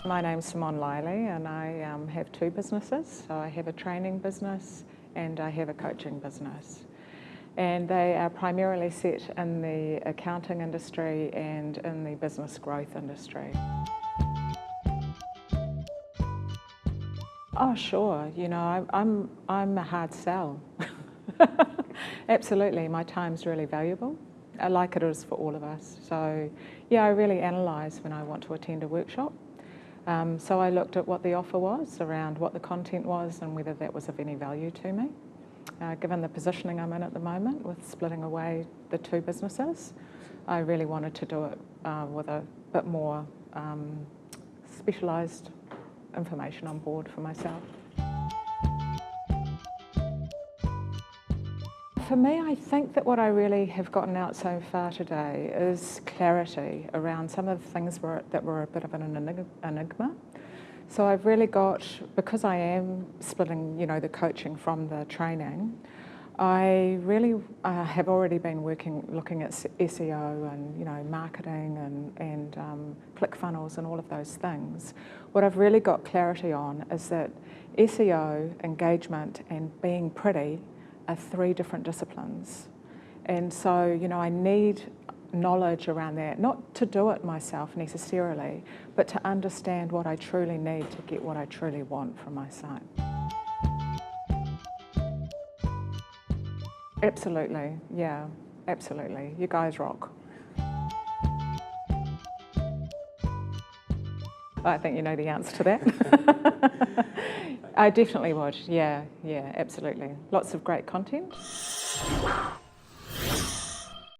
My name's Simonne Liley, and I have two businesses. So I have a training business and I have a coaching business. And they are primarily set in the accounting industry and in the business growth industry. Oh, sure. You know, I'm a hard sell. Absolutely, my time's really valuable, like it is for all of us. So, yeah, I really analyse when I want to attend a workshop. So I looked at what the offer was, around what the content was, and whether that was of any value to me. Given the positioning I'm in at the moment with splitting away the two businesses, I really wanted to do it with a bit more specialised information on board for myself. For me, I think that what I really have gotten out so far today is clarity around some of the things that were a bit of an enigma. So I've really got, because I am splitting, you know, the coaching from the training, I really have already been looking at SEO and, you know, marketing and ClickFunnels and all of those things. What I've really got clarity on is that SEO, engagement and being pretty are three different disciplines. And so, you know, I need knowledge around that, not to do it myself necessarily, but to understand what I truly need to get what I truly want from my site. Absolutely, yeah, absolutely. You guys rock. I think you know the answer to that. I definitely would, yeah, absolutely. Lots of great content.